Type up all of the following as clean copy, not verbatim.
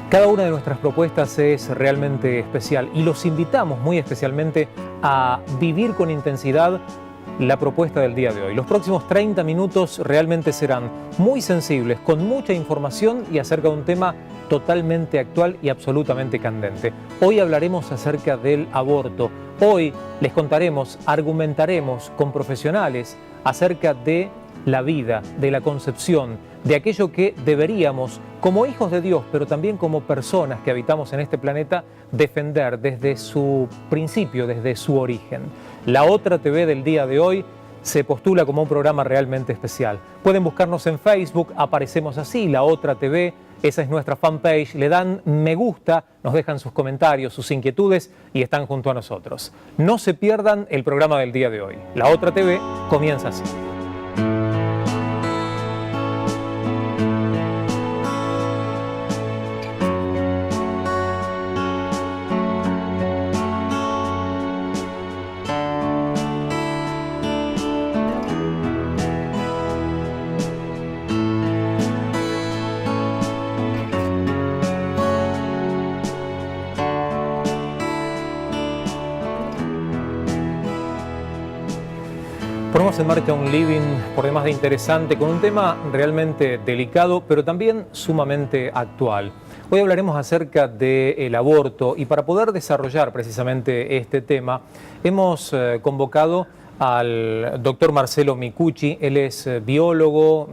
Cada una de nuestras propuestas es realmente especial y los invitamos muy especialmente a vivir con intensidad la propuesta del día de hoy. Los próximos 30 minutos realmente serán muy sensibles, con mucha información y acerca de un tema totalmente actual y absolutamente candente. Hoy hablaremos acerca del aborto. Hoy les contaremos, argumentaremos con profesionales acerca de la vida, de la concepción, de aquello que deberíamos, como hijos de Dios, pero también como personas que habitamos en este planeta, defender desde su principio, desde su origen. La Otra TV del día de hoy se postula como un programa realmente especial. Pueden buscarnos en Facebook, aparecemos así, La Otra TV, esa es nuestra fanpage, le dan me gusta, nos dejan sus comentarios, sus inquietudes y están junto a nosotros. No se pierdan el programa del día de hoy. La Otra TV comienza así. Ponemos en marcha un living por demás de interesante, con un tema realmente delicado, pero también sumamente actual. Hoy hablaremos acerca del aborto y para poder desarrollar precisamente este tema, hemos convocado al doctor Marcelo Micucci. Él es biólogo,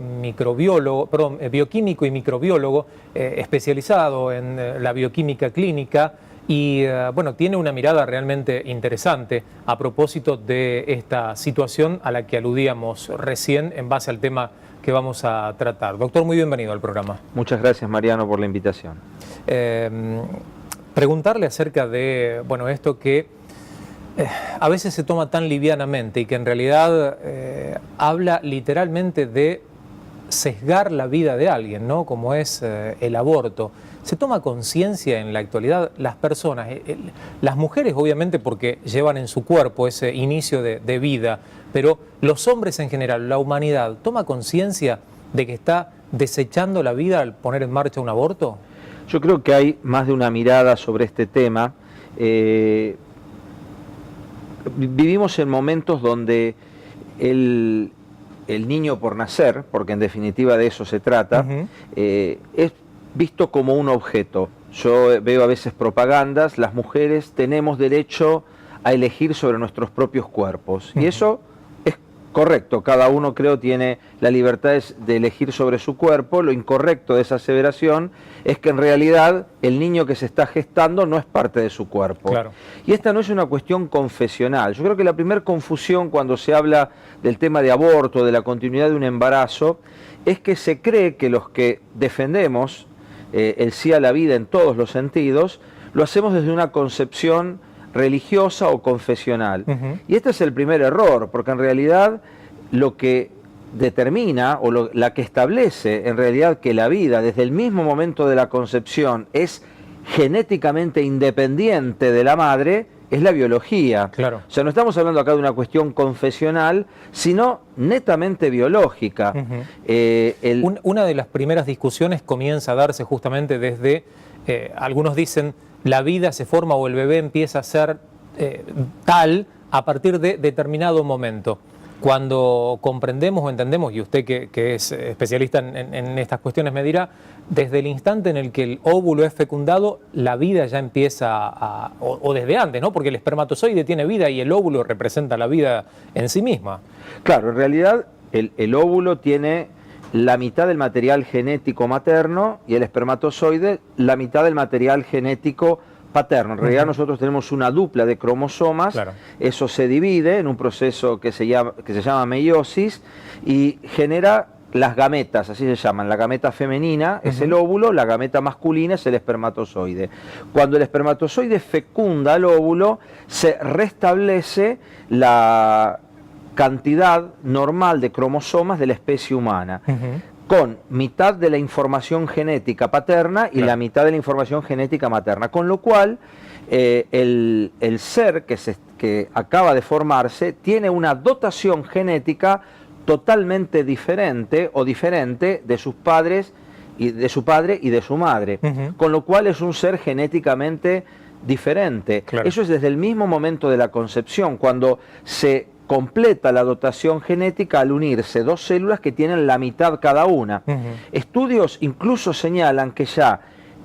bioquímico y microbiólogo, especializado en la bioquímica clínica. Y bueno, tiene una mirada realmente interesante a propósito de esta situación a la que aludíamos recién en base al tema que vamos a tratar. Doctor, muy bienvenido al programa. Muchas gracias, Mariano, por la invitación. Preguntarle acerca de, bueno, esto que a veces se toma tan livianamente y que en realidad habla literalmente de sesgar la vida de alguien, ¿no? Como es el aborto. ¿Se toma conciencia en la actualidad las personas, las mujeres obviamente porque llevan en su cuerpo ese inicio de vida, pero los hombres en general, la humanidad, toma conciencia de que está desechando la vida al poner en marcha un aborto? Yo creo que hay más de una mirada sobre este tema. Vivimos en momentos donde el niño por nacer, porque en definitiva de eso se trata, es visto como un objeto. Yo veo a veces propagandas, las mujeres tenemos derecho a elegir sobre nuestros propios cuerpos. Y eso es correcto, cada uno creo tiene la libertad de elegir sobre su cuerpo. Lo incorrecto de esa aseveración es que en realidad el niño que se está gestando no es parte de su cuerpo. Claro. Y esta no es una cuestión confesional. Yo creo que la primera confusión cuando se habla del tema de aborto, de la continuidad de un embarazo, es que se cree que los que defendemos el sí a la vida en todos los sentidos, lo hacemos desde una concepción religiosa o confesional. Y este es el primer error, porque en realidad lo que determina o la que establece en realidad que la vida desde el mismo momento de la concepción es genéticamente independiente de la madre, es la biología. Claro. O sea, no estamos hablando acá de una cuestión confesional, sino netamente biológica. Una de las primeras discusiones comienza a darse justamente desde, algunos dicen, la vida se forma o el bebé empieza a ser tal a partir de determinado momento. Cuando comprendemos o entendemos, y usted que es especialista en estas cuestiones me dirá, desde el instante en el que el óvulo es fecundado, la vida ya empieza o desde antes, ¿no? Porque el espermatozoide tiene vida y el óvulo representa la vida en sí misma. Claro, en realidad el óvulo tiene la mitad del material genético materno y el espermatozoide la mitad del material genético paterno. En realidad nosotros tenemos una dupla de cromosomas. Claro. Eso se divide en un proceso que se llama meiosis y genera las gametas, así se llaman. La gameta femenina es el óvulo, la gameta masculina es el espermatozoide. Cuando el espermatozoide fecunda al óvulo, se restablece la cantidad normal de cromosomas de la especie humana. Con mitad de la información genética paterna y la mitad de la información genética materna, con lo cual el ser que acaba de formarse tiene una dotación genética totalmente diferente o diferente de sus padres y de su padre y de su madre, con lo cual es un ser genéticamente diferente. Claro. Eso es desde el mismo momento de la concepción, cuando se completa la dotación genética al unirse dos células que tienen la mitad cada una. Estudios incluso señalan que ya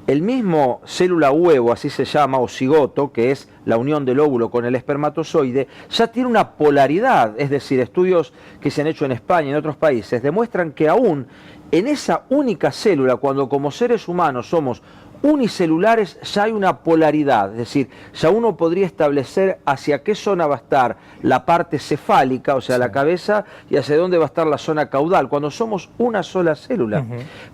el mismo célula huevo, así se llama, o cigoto, que es la unión del óvulo con el espermatozoide, ya tiene una polaridad, es decir, estudios que se han hecho en España y en otros países demuestran que aún en esa única célula, cuando como seres humanos somos unicelulares, ya hay una polaridad, es decir, ya uno podría establecer hacia qué zona va a estar la parte cefálica, o sea, la cabeza, y hacia dónde va a estar la zona caudal, cuando somos una sola célula.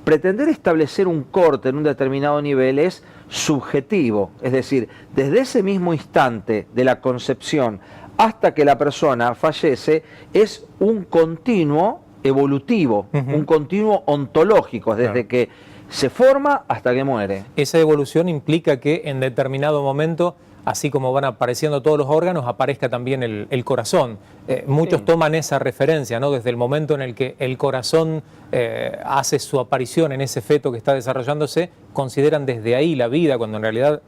Pretender establecer un corte en un determinado nivel es subjetivo, es decir, desde ese mismo instante de la concepción hasta que la persona fallece, es un continuo evolutivo, un continuo ontológico, desde que se forma hasta que muere. Esa evolución implica que en determinado momento, así como van apareciendo todos los órganos, aparezca también el corazón. Muchos toman esa referencia, ¿no? Desde el momento en el que el corazón hace su aparición en ese feto que está desarrollándose, consideran desde ahí la vida, cuando en realidad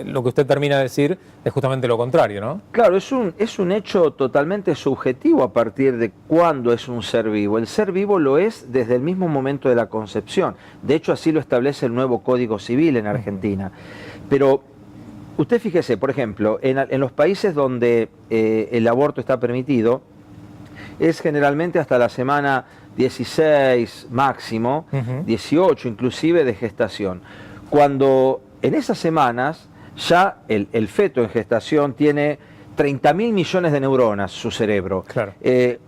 lo que usted termina de decir es justamente lo contrario, ¿no? Claro, es un hecho totalmente subjetivo a partir de cuándo es un ser vivo. El ser vivo lo es desde el mismo momento de la concepción. De hecho, así lo establece el nuevo Código Civil en Argentina. Pero usted fíjese, por ejemplo, en los países donde el aborto está permitido, es generalmente hasta la semana 16 máximo, 18 inclusive de gestación. Cuando en esas semanas ya el feto en gestación tiene 30.000 millones de neuronas, su cerebro. Claro. Se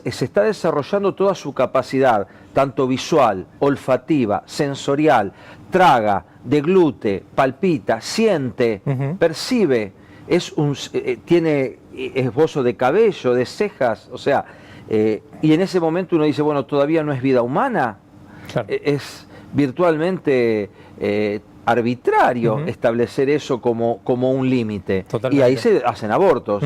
está desarrollando toda su capacidad, tanto visual, olfativa, sensorial, traga, deglute, palpita, siente, percibe, tiene esbozo de cabello, de cejas, o sea, y en ese momento uno dice, bueno, todavía no es vida humana, Claro. Es virtualmente arbitrario establecer eso como un límite. Y ahí se hacen abortos.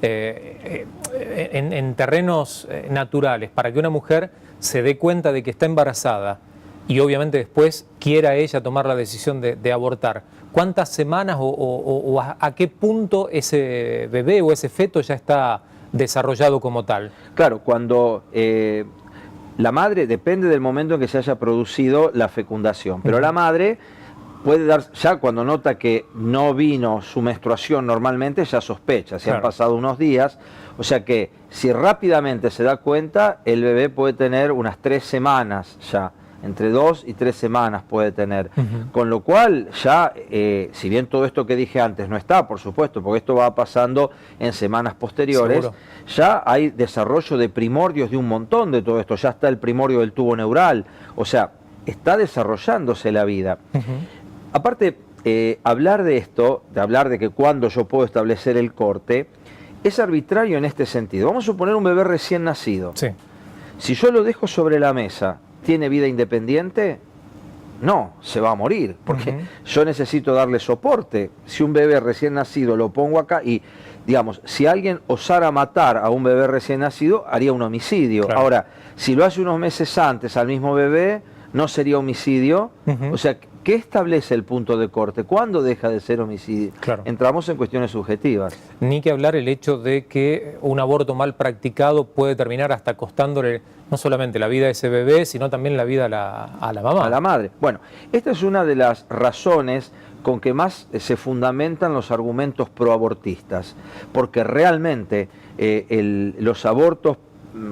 En terrenos naturales, para que una mujer se dé cuenta de que está embarazada y obviamente después quiera ella tomar la decisión de abortar, ¿cuántas semanas o a qué punto ese bebé o ese feto ya está desarrollado como tal? Claro, cuando la madre, depende del momento en que se haya producido la fecundación, pero la madre puede dar, ya cuando nota que no vino su menstruación normalmente, ya sospecha, si han pasado unos días, o sea que si rápidamente se da cuenta, el bebé puede tener unas 3 semanas ya, entre 2 y 3 semanas puede tener, con lo cual ya, si bien todo esto que dije antes no está, por supuesto, porque esto va pasando en semanas posteriores, ¿seguro? Ya hay desarrollo de primordios de un montón de todo esto, ya está el primorio del tubo neural, o sea, está desarrollándose la vida. Aparte, hablar de esto, de hablar de que cuándo yo puedo establecer el corte, es arbitrario en este sentido. Vamos a suponer un bebé recién nacido. Sí. Si yo lo dejo sobre la mesa, ¿tiene vida independiente? No, se va a morir, porque yo necesito darle soporte. Si un bebé recién nacido lo pongo acá y, digamos, si alguien osara matar a un bebé recién nacido, haría un homicidio. Claro. Ahora, si lo hace unos meses antes al mismo bebé, no sería homicidio. O sea, ¿qué establece el punto de corte? ¿Cuándo deja de ser homicidio? Claro. Entramos en cuestiones subjetivas. Ni que hablar el hecho de que un aborto mal practicado puede terminar hasta costándole no solamente la vida a ese bebé, sino también la vida a la mamá. A la madre. Bueno, esta es una de las razones con que más se fundamentan los argumentos proabortistas, porque realmente los abortos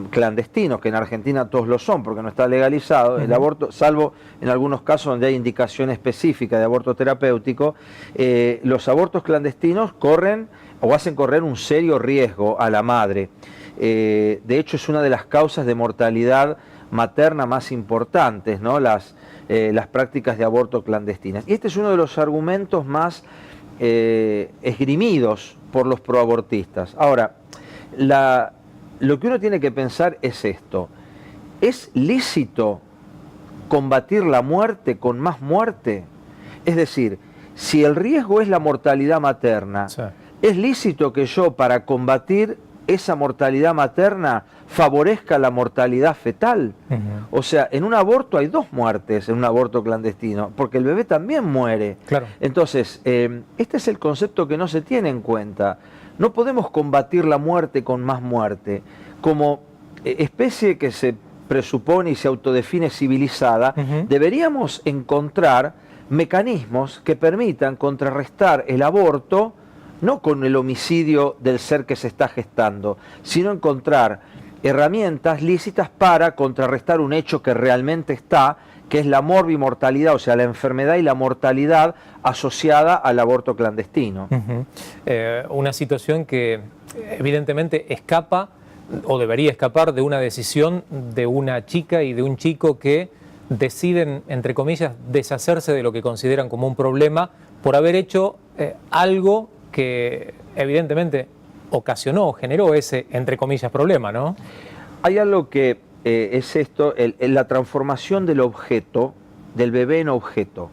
clandestinos, que en Argentina todos lo son porque no está legalizado, el aborto, salvo en algunos casos donde hay indicación específica de aborto terapéutico, los abortos clandestinos corren o hacen correr un serio riesgo a la madre. De hecho, es una de las causas de mortalidad materna más importantes, ¿no? Las prácticas de aborto clandestinas. Y este es uno de los argumentos más esgrimidos por los proabortistas. Ahora, lo que uno tiene que pensar es esto: ¿es lícito combatir la muerte con más muerte? Es decir, si el riesgo es la mortalidad materna, sí, ¿es lícito que yo, para combatir esa mortalidad materna favorezca la mortalidad fetal. O sea, en un aborto hay 2 muertes, en un aborto clandestino, porque el bebé también muere. Claro. Entonces, este es el concepto que no se tiene en cuenta. No podemos combatir la muerte con más muerte. Como especie que se presupone y se autodefine civilizada, deberíamos encontrar mecanismos que permitan contrarrestar el aborto, no con el homicidio del ser que se está gestando, sino encontrar herramientas lícitas para contrarrestar un hecho que realmente está, que es la morbimortalidad, o sea, la enfermedad y la mortalidad asociada al aborto clandestino. Una situación que evidentemente escapa, o debería escapar, de una decisión de una chica y de un chico que deciden, entre comillas, deshacerse de lo que consideran como un problema por haber hecho algo que evidentemente ocasionó, generó ese, entre comillas, problema, ¿no? Hay algo que es esto, la transformación del objeto, del bebé en objeto.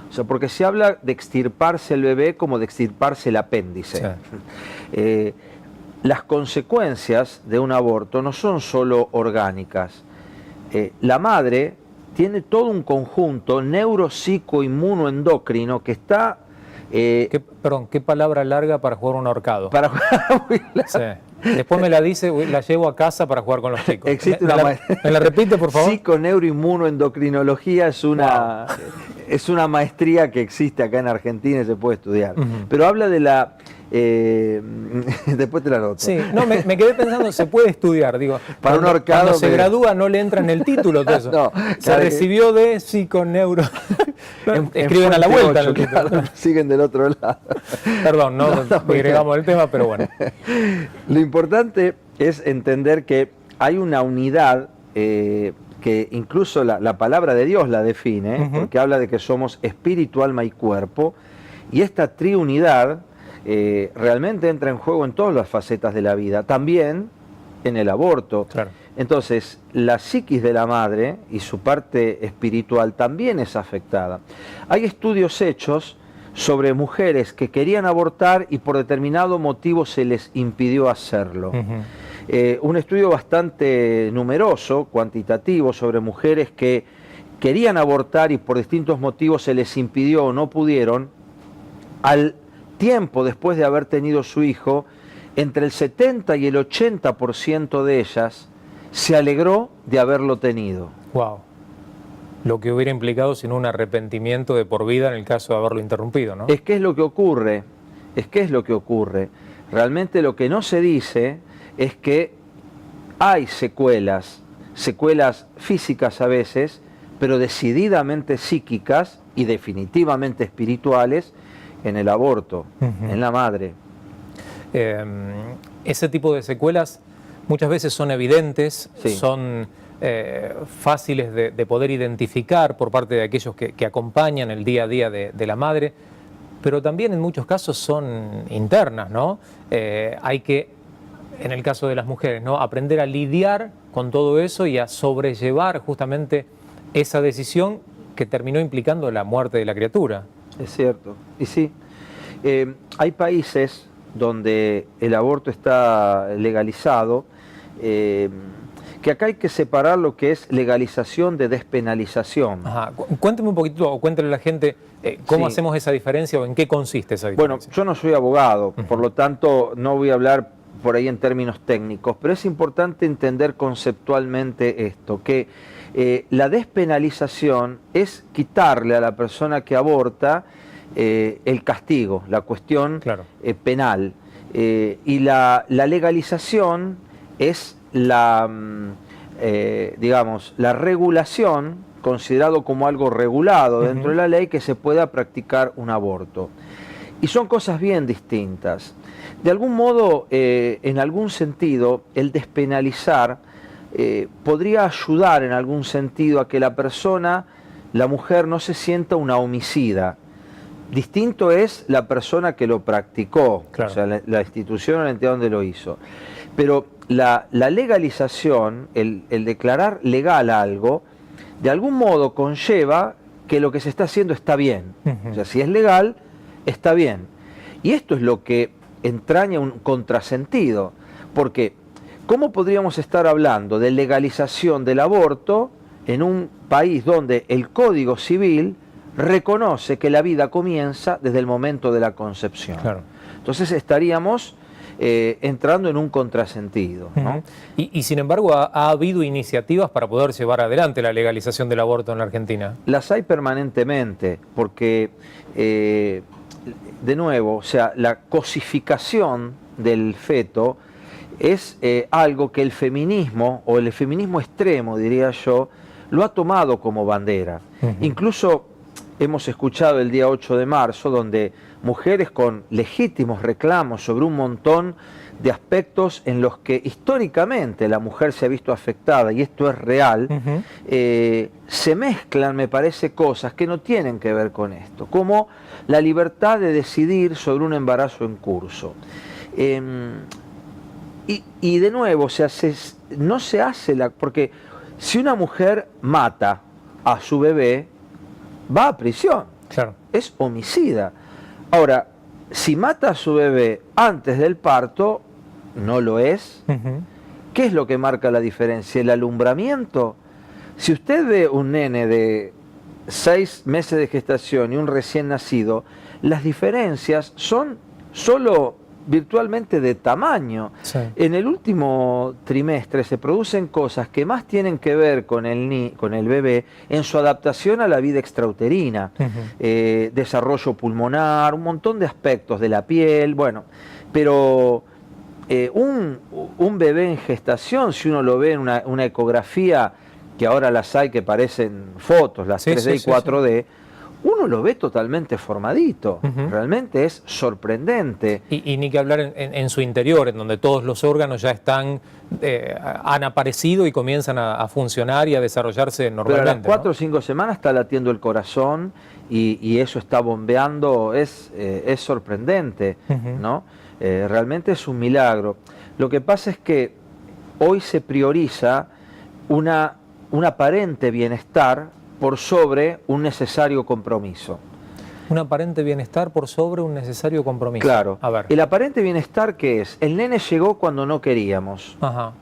O sea, porque se habla de extirparse el bebé como de extirparse el apéndice. Sí. Las consecuencias de un aborto no son solo orgánicas. La madre tiene todo un conjunto neuropsicoinmunoendocrino que está... Perdón, ¿qué palabra larga para jugar un ahorcado? Para jugar muy larga. Sí. Después me la dice, la llevo a casa para jugar con los chicos. Existe ¿Me la repite, por favor? Psiconeuroinmunoendocrinología es una maestría que existe acá en Argentina y se puede estudiar. Pero habla de la... después te la anoto. Sí, no, me quedé pensando, se puede estudiar, digo. Para un ahorcado. Cuando se gradúa no le entra en el título de eso. No, se recibió de psiconeuro. Escriben a la vuelta. 8, claro, siguen del otro lado. Perdón, no agregamos el tema, pero bueno. Lo importante es entender que hay una unidad que incluso la palabra de Dios la define, porque habla de que somos espíritu, alma y cuerpo, y esta triunidad realmente entra en juego en todas las facetas de la vida, también en el aborto. Claro. Entonces, la psiquis de la madre y su parte espiritual también es afectada. Hay estudios hechos sobre mujeres que querían abortar y por determinado motivo se les impidió hacerlo. Un estudio bastante numeroso, cuantitativo, sobre mujeres que querían abortar y por distintos motivos se les impidió o no pudieron. Al tiempo después de haber tenido su hijo, entre el 70 y el 80% de ellas se alegró de haberlo tenido. Wow. Lo que hubiera implicado sin un arrepentimiento de por vida en el caso de haberlo interrumpido, ¿no? Es que es lo que ocurre, Realmente lo que no se dice es que hay secuelas físicas a veces, pero decididamente psíquicas y definitivamente espirituales en el aborto, en la madre. Ese tipo de secuelas muchas veces son evidentes, sí, son fáciles de poder identificar por parte de aquellos que acompañan el día a día de la madre, pero también en muchos casos son internas, ¿no? Hay que, en el caso de las mujeres, ¿no?, aprender a lidiar con todo eso y a sobrellevar justamente esa decisión que terminó implicando la muerte de la criatura. Es cierto, y sí, hay países donde el aborto está legalizado, que acá hay que separar lo que es legalización de despenalización. Ajá. Cuénteme un poquito, o cuéntale a la gente cómo Sí. hacemos esa diferencia o en qué consiste esa Bueno, diferencia. yo no soy abogado, por lo tanto no voy a hablar por ahí en términos técnicos, pero es importante entender conceptualmente esto, que la despenalización es quitarle a la persona que aborta el castigo, la cuestión Claro. penal, y la legalización es digamos, la regulación, considerado como algo regulado dentro de la ley, que se pueda practicar un aborto. Y son cosas bien distintas. De algún modo, en algún sentido, el despenalizar podría ayudar en algún sentido a que la persona, la mujer, no se sienta una homicida. Distinto es la persona que lo practicó, Claro. o sea, la institución o la entidad donde lo hizo. Pero la legalización, el declarar legal algo, de algún modo conlleva que lo que se está haciendo está bien. O sea, si es legal, está bien. Y esto es lo que entraña un contrasentido. Porque, ¿cómo podríamos estar hablando de legalización del aborto en un país donde el Código Civil reconoce que la vida comienza desde el momento de la concepción? Claro. Entonces estaríamos entrando en un contrasentido, ¿no? Y sin embargo ha habido iniciativas para poder llevar adelante la legalización del aborto en la Argentina. Las hay permanentemente, porque, de nuevo, o sea, la cosificación del feto es algo que el feminismo, o el feminismo extremo, diría yo, lo ha tomado como bandera. Incluso hemos escuchado el día 8 de marzo, donde mujeres con legítimos reclamos sobre un montón de aspectos en los que históricamente la mujer se ha visto afectada, y esto es real, se mezclan, me parece, cosas que no tienen que ver con esto, como la libertad de decidir sobre un embarazo en curso. Y de nuevo, o sea, no se hace porque si una mujer mata a su bebé, va a prisión. Claro. Es homicida. Ahora, si mata a su bebé antes del parto, no lo es. ¿Qué es lo que marca la diferencia? ¿El alumbramiento? Si usted ve un nene de 6 meses de gestación y un recién nacido, las diferencias son solo virtualmente de tamaño. Sí. En el último trimestre se producen cosas que más tienen que ver con el bebé en su adaptación a la vida extrauterina, desarrollo pulmonar, un montón de aspectos de la piel, bueno, pero un bebé en gestación, si uno lo ve en una ecografía, que ahora las hay que parecen fotos, las 3D y 4D, uno lo ve totalmente formadito, realmente es sorprendente. Y ni que hablar en su interior, en donde todos los órganos ya están, han aparecido y comienzan a funcionar y a desarrollarse normalmente. Pero a las 4 o 5 semanas está latiendo el corazón y eso está bombeando, es sorprendente, ¿no? Realmente es un milagro. Lo que pasa es que hoy se prioriza un aparente bienestar por sobre un necesario compromiso. Un aparente bienestar por sobre un necesario compromiso. Claro. A ver. El aparente bienestar, ¿qué es? El nene llegó cuando no queríamos. Ajá.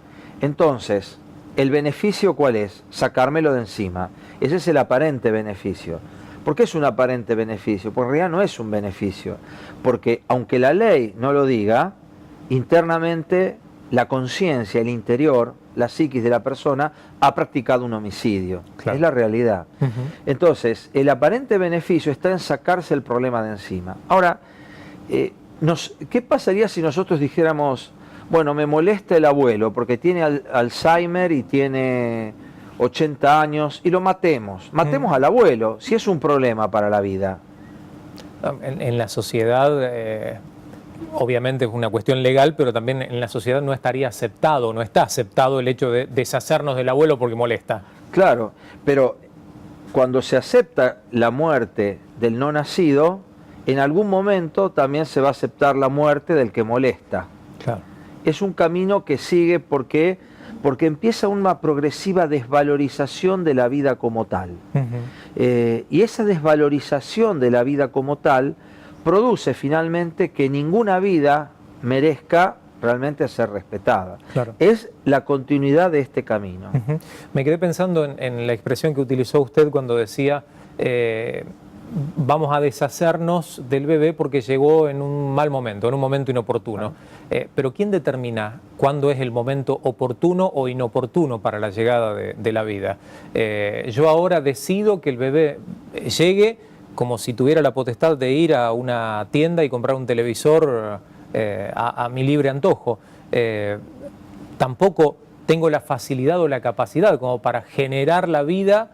Entonces, ¿el beneficio cuál es? Sacármelo de encima. Ese es el aparente beneficio. ¿Por qué es un aparente beneficio? Porque en realidad no es un beneficio. Porque aunque la ley no lo diga, internamente la conciencia, el interior, la psiquis de la persona ha practicado un homicidio. Claro. Es la realidad. Entonces, el aparente beneficio está en sacarse el problema de encima. Ahora, ¿qué pasaría si nosotros dijéramos, bueno, me molesta el abuelo porque tiene Alzheimer y tiene 80 años y lo matemos? Matemos al abuelo, si es un problema para la vida. En la sociedad... obviamente es una cuestión legal, pero también en la sociedad no estaría aceptado, no está aceptado el hecho de deshacernos del abuelo porque molesta. Claro, pero cuando se acepta la muerte del no nacido, en algún momento también se va a aceptar la muerte del que molesta. Claro. Es un camino que sigue porque empieza una progresiva desvalorización de la vida como tal. Y esa desvalorización de la vida como tal produce finalmente que ninguna vida merezca realmente ser respetada. Claro. Es la continuidad de este camino. Me quedé pensando en la expresión que utilizó usted cuando decía vamos a deshacernos del bebé porque llegó en un mal momento, en un momento inoportuno. Pero ¿quién determina cuándo es el momento oportuno o inoportuno para la llegada de la vida? Yo ahora decido que el bebé llegue como si tuviera la potestad de ir a una tienda y comprar un televisor a mi libre antojo. Tampoco tengo la facilidad o la capacidad como para generar la vida.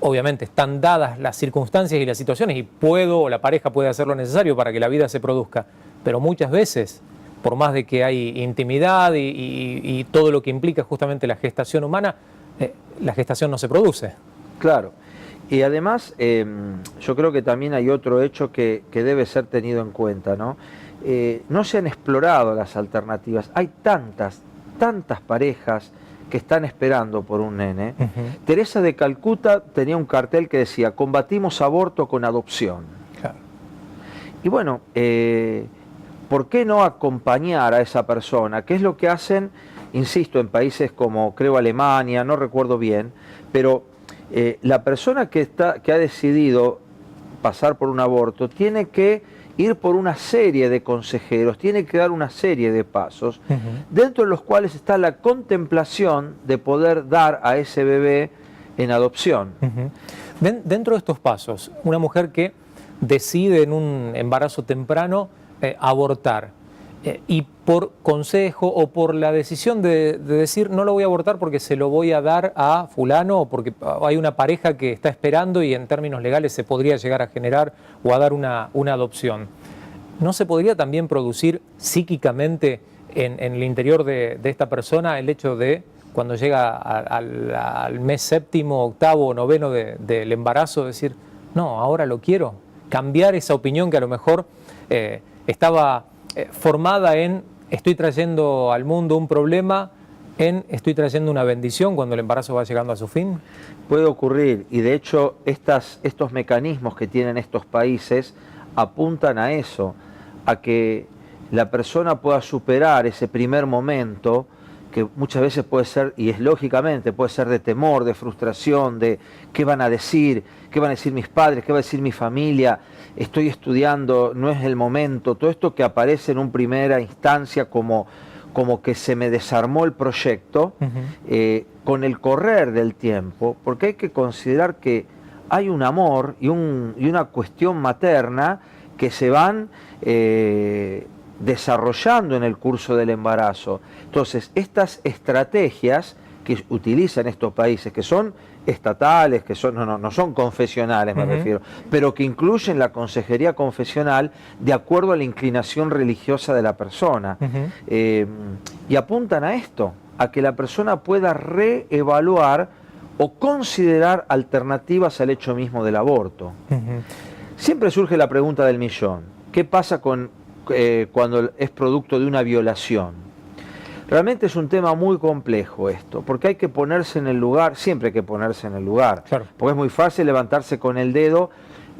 Obviamente están dadas las circunstancias y las situaciones y puedo o la pareja puede hacer lo necesario para que la vida se produzca. Pero muchas veces, por más de que hay intimidad y todo lo que implica justamente la gestación humana, la gestación no se produce. Claro. Y además, yo creo que también hay otro hecho que debe ser tenido en cuenta, ¿no? No se han explorado las alternativas. Hay tantas parejas que están esperando por un nene. Teresa de Calcuta tenía un cartel que decía, combatimos aborto con adopción. Claro. Y bueno, ¿por qué no acompañar a esa persona? ¿Qué es lo que hacen, insisto, en países como, creo, Alemania, no recuerdo bien, pero la persona que ha decidido pasar por un aborto tiene que ir por una serie de consejeros, tiene que dar una serie de pasos, dentro de los cuales está la contemplación de poder dar a ese bebé en adopción. Dentro de estos pasos, una mujer que decide en un embarazo temprano abortar, y por consejo o por la decisión de decir no lo voy a abortar porque se lo voy a dar a fulano o porque hay una pareja que está esperando y en términos legales se podría llegar a generar o a dar una adopción, ¿no se podría también producir psíquicamente en el interior de esta persona el hecho de, cuando llega al mes séptimo, octavo o noveno del embarazo, decir no, ahora lo quiero, cambiar esa opinión que a lo mejor estaba formada en estoy trayendo al mundo un problema, en estoy trayendo una bendición cuando el embarazo va llegando a su fin? Puede ocurrir, y de hecho estos mecanismos que tienen estos países apuntan a eso, a que la persona pueda superar ese primer momento, que muchas veces puede ser, y es lógicamente, puede ser de temor, de frustración, de qué van a decir mis padres, qué va a decir mi familia, estoy estudiando, no es el momento, todo esto que aparece en una primera instancia como que se me desarmó el proyecto, con el correr del tiempo, porque hay que considerar que hay un amor y una cuestión materna que se van desarrollando en el curso del embarazo. Entonces, estas estrategias que utilizan estos países, que son estatales, que son no son confesionales, me refiero, pero que incluyen la consejería confesional de acuerdo a la inclinación religiosa de la persona, y apuntan a esto, a que la persona pueda reevaluar o considerar alternativas al hecho mismo del aborto. Siempre surge la pregunta del millón: ¿qué pasa cuando es producto de una violación? Realmente es un tema muy complejo esto, porque hay que ponerse en el lugar, siempre hay que ponerse en el lugar, claro, porque es muy fácil levantarse con el dedo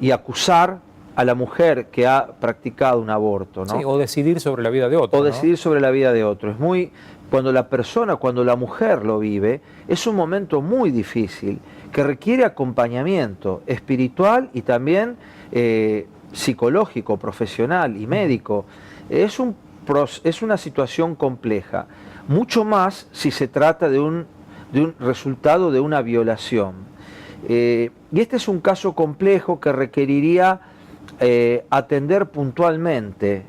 y acusar a la mujer que ha practicado un aborto, ¿no? Sí, o decidir sobre la vida de otro. O decidir sobre la vida de otro. Es muy, cuando la mujer lo vive, es un momento muy difícil, que requiere acompañamiento espiritual y también psicológico, profesional y médico. Es una situación compleja, mucho más si se trata de un resultado de una violación. Y este es un caso complejo que requeriría atender puntualmente,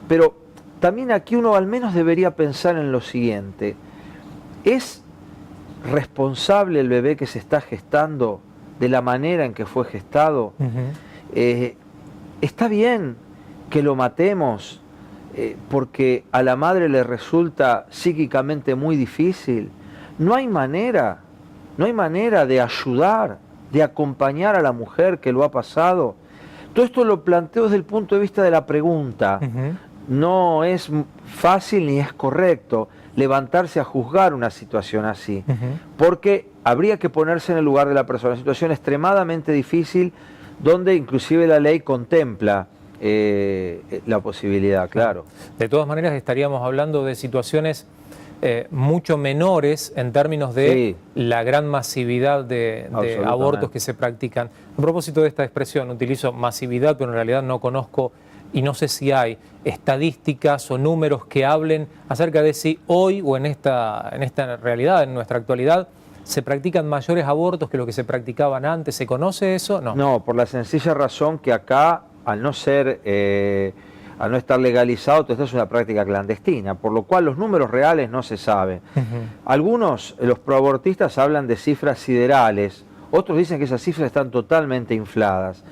pero también aquí uno al menos debería pensar en lo siguiente: ¿es responsable el bebé que se está gestando de la manera en que fue gestado? ¿Está bien que lo matemos porque a la madre le resulta psíquicamente muy difícil? No hay manera de ayudar, de acompañar a la mujer que lo ha pasado. Todo esto lo planteo desde el punto de vista de la pregunta. No es fácil ni es correcto levantarse a juzgar una situación así, porque habría que ponerse en el lugar de la persona. Una situación extremadamente difícil, donde inclusive la ley contempla la posibilidad, claro. De todas maneras, estaríamos hablando de situaciones mucho menores en términos de la gran masividad de abortos que se practican. A propósito de esta expresión, utilizo masividad, pero en realidad no conozco y no sé si hay estadísticas o números que hablen acerca de si hoy o en esta realidad, en nuestra actualidad, se practican mayores abortos que lo que se practicaban antes. ¿Se conoce eso? No. No, por la sencilla razón que acá, al no estar legalizado, todo esto es una práctica clandestina, por lo cual los números reales no se saben. Algunos, los proabortistas, hablan de cifras siderales, otros dicen que esas cifras están totalmente infladas.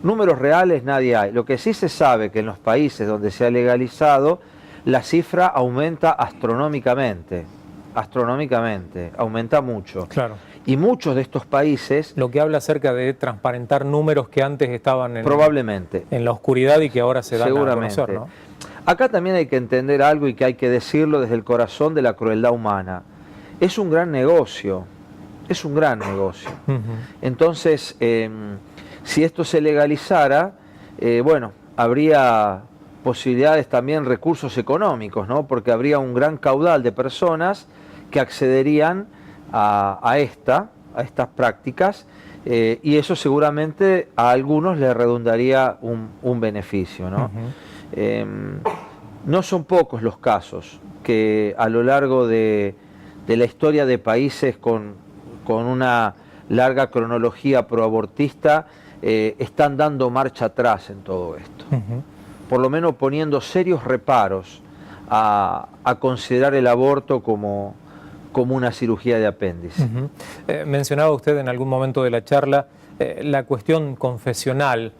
Números reales nadie hay. Lo que sí se sabe que en los países donde se ha legalizado, la cifra aumenta astronómicamente, aumenta mucho. Claro. Y muchos de estos países... Lo que habla acerca de transparentar números que antes estaban en la oscuridad y que ahora se dan a conocer, ¿no? Acá también hay que entender algo y que hay que decirlo desde el corazón de la crueldad humana. Es un gran negocio, es un gran negocio. Entonces, si esto se legalizara, bueno, habría posibilidades también, recursos económicos, ¿no? Porque habría un gran caudal de personas que accederían a estas prácticas, y eso seguramente a algunos les redundaría un beneficio, ¿no? No son pocos los casos que a lo largo de la historia de países con una larga cronología proabortista están dando marcha atrás en todo esto. Por lo menos poniendo serios reparos a considerar el aborto como una cirugía de apéndice. Mencionaba usted en algún momento de la charla la cuestión confesional,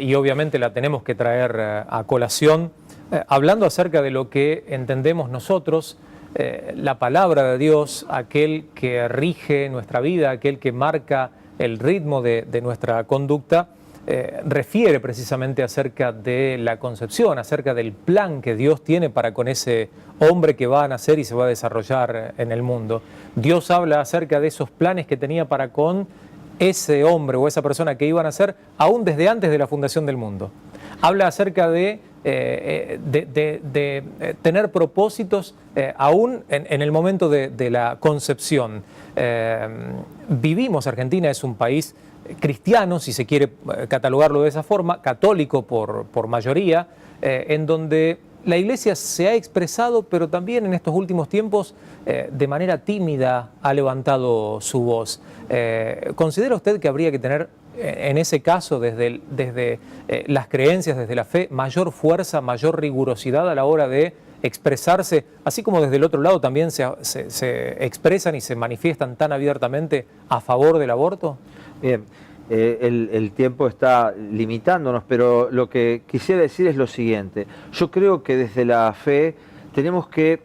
y obviamente la tenemos que traer a colación, hablando acerca de lo que entendemos nosotros, la palabra de Dios, aquel que rige nuestra vida, aquel que marca el ritmo de nuestra conducta, refiere precisamente acerca de la concepción, acerca del plan que Dios tiene para con ese hombre que va a nacer y se va a desarrollar en el mundo. Dios habla acerca de esos planes que tenía para con ese hombre o esa persona que iba a nacer aún desde antes de la fundación del mundo. Habla acerca de tener propósitos aún en el momento de la concepción. Vivimos, Argentina es un país cristiano, si se quiere catalogarlo de esa forma, católico por mayoría, en donde la Iglesia se ha expresado, pero también en estos últimos tiempos de manera tímida ha levantado su voz. ¿Considera usted que habría que tener en ese caso desde las creencias, desde la fe, mayor fuerza, mayor rigurosidad a la hora de expresarse, así como desde el otro lado también se expresan y se manifiestan tan abiertamente a favor del aborto? Bien, el tiempo está limitándonos, pero lo que quisiera decir es lo siguiente. Yo creo que desde la fe tenemos que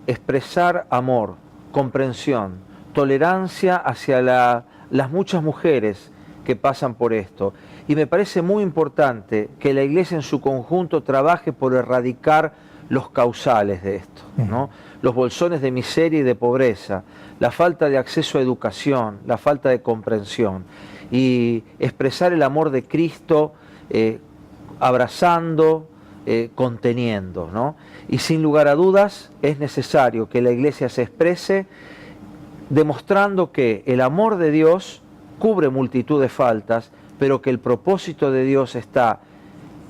expresar amor, comprensión, tolerancia hacia las muchas mujeres que pasan por esto. Y me parece muy importante que la Iglesia en su conjunto trabaje por erradicar los causales de esto, ¿no? Los bolsones de miseria y de pobreza, la falta de acceso a educación, la falta de comprensión, y expresar el amor de Cristo abrazando, conteniendo, ¿no? Y sin lugar a dudas es necesario que la Iglesia se exprese demostrando que el amor de Dios cubre multitud de faltas, pero que el propósito de Dios está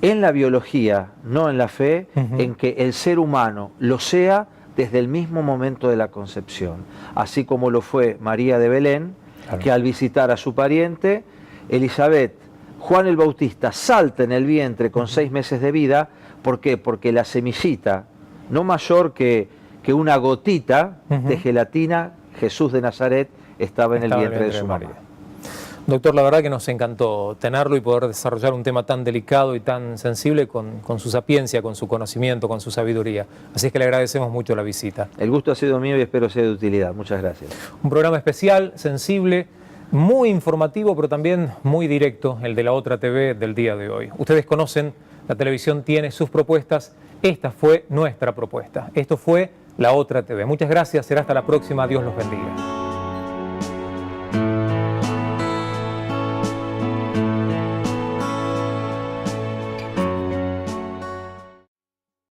en la biología, no en la fe, en que el ser humano lo sea desde el mismo momento de la concepción, así como lo fue María de Belén, claro, que al visitar a su pariente, Elizabeth, Juan el Bautista salta en el vientre con 6 meses de vida. ¿Por qué? Porque la semillita, no mayor que una gotita de gelatina, Jesús de Nazaret, estaba en el vientre de su mamá. Doctor, la verdad que nos encantó tenerlo y poder desarrollar un tema tan delicado y tan sensible con su sapiencia, con su conocimiento, con su sabiduría. Así es que le agradecemos mucho la visita. El gusto ha sido mío y espero sea de utilidad. Muchas gracias. Un programa especial, sensible, muy informativo, pero también muy directo, el de La Otra TV del día de hoy. Ustedes conocen, la televisión tiene sus propuestas. Esta fue nuestra propuesta. Esto fue La Otra TV. Muchas gracias, será hasta la próxima. Dios los bendiga.